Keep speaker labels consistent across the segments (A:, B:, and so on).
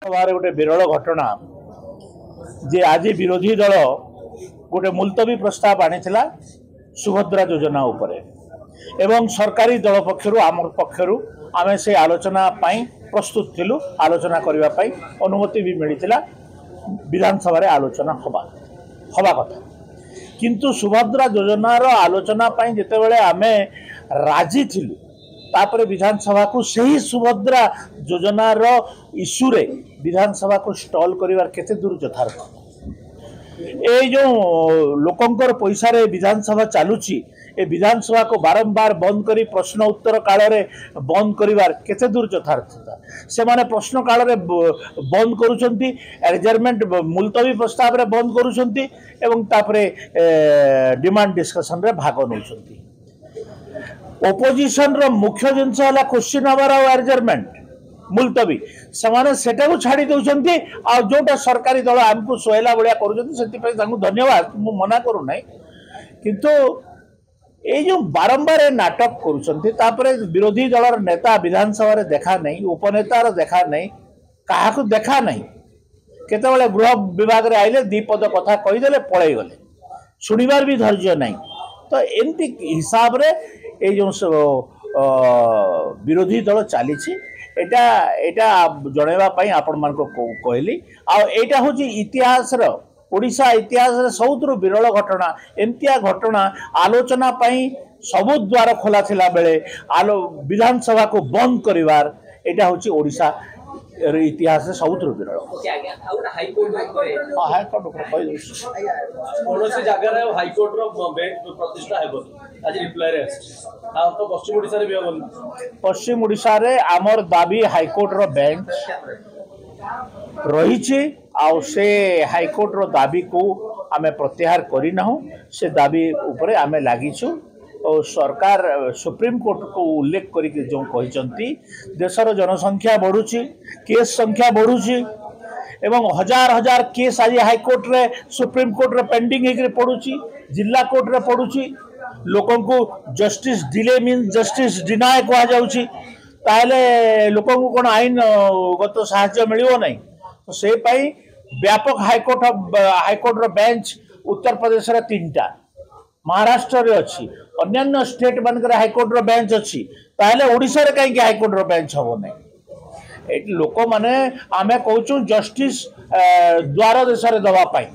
A: गोटे विरल घटना जे आज विरोधी दल गोटे मुलतवी प्रस्ताव आनीला सुभद्रा योजना उपरे एवं सरकारी दल पक्षर आम पक्षर आम से आलोचना प्रस्तुत थिलु आलोचना करने अनुमति भी मिलता विधानसभा रे आलोचना हवा कथा किंतु सुभद्रा योजनार आलोचना जिते बड़े आम राजी थिलु तापर विधानसभा को सही सुभद्रा योजनार इश्यू रे विधानसभा को स्टॉल करिवार केते दूर यथार्थ ए जो लोकंकर पैसा रे विधानसभा चालुची ए विधानसभा को बारंबार बंद करी प्रश्न उत्तर काल रे बंद करिवार केते दूर यथार्थता से माने प्रश्न काल रे बंद करूछंती एडजर्नमेंट मुलतवी प्रस्ताव रे बंद करूछंती एवं तापरे डिमांड डिस्कशन रे भाग नउछंती ओपोजिशन रो मुख्य जिनस हला क्वेश्चन आवर एडजर्नमेंट मुलतवी समाने सेटा को छाड़ी दउछंती आ जोटा सरकारी दल हमको सोयला बळिया करूछंती सेति पे तांको धन्यवाद मु मना करू नै किंतु ए जो बारंबार नाटक करूछंती तापरे विरोधी दलर नेता विधानसभा रे देखा नै उपनेता रो देखा नै काहा को देखा नै केते बेले गृह विभाग रे आइले दीपद कथा कहि देले पळै गले सुनिबार भी धैर्य नै तो एमती हिसाब रे ए जो विरोधी दल चली एटा एटा जनवा आपण मान को कहली आटा हूँ इतिहास ओडिशा इतिहास सबुठ विरल घटना एमतिया घटना आलोचना सबु द्वार खोला थिला बेले विधानसभा को बंद करिवार एटा हूँ ओडिशा इतिहास सबुठ विरल पश्चिम ओडिशा रे आमर दाबी हाईकोर्ट रो बेंच रही से हाईकोर्ट रो दाबी को आमे प्रत्याहार करना से दाबी उपरे आमे लागिछु और सरकार सुप्रीम कोर्ट को उल्लेख करके जो कहते देशर जनसंख्या बढ़ुची केस संख्या बढ़ुची एवं हजार हजार केस आज हाईकोर्ट रे सुप्रीम कोर्ट रे पेंडिंग होकर पड़ुची जिला कोर्ट रे पड़ुची लोकों को justice delay mean justice deny कह जाउची ताले लोकों को कोन आईन गत साहाय्य मिलियो नहीं तो से पई व्यापक हाईकोर्ट रो बेंच उत्तर प्रदेश रे 3टा महाराष्ट्र रे अछि अन्य स्टेट मान हाईकोर्ट रो बेंच अछि ताले ओडिसा रे काई हाईकोर्ट रो बेंच हबो नहीं ए लोक माने आमे कहूछु जस्टिस द्वार देश रे दवा पाई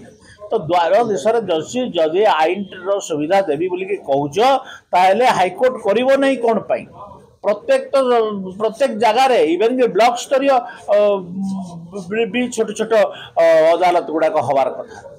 A: तो द्वार देश रे जस्टिस जदि आईन रो सुविधा देबी बोली के कहूछ ताले हाईकोर्ट करिवो नहीं कोन पाई प्रत्येक जगह रे इवन के ब्लॉक स्तरीय भी छोट छोट अदालत गुडा हबार कथा।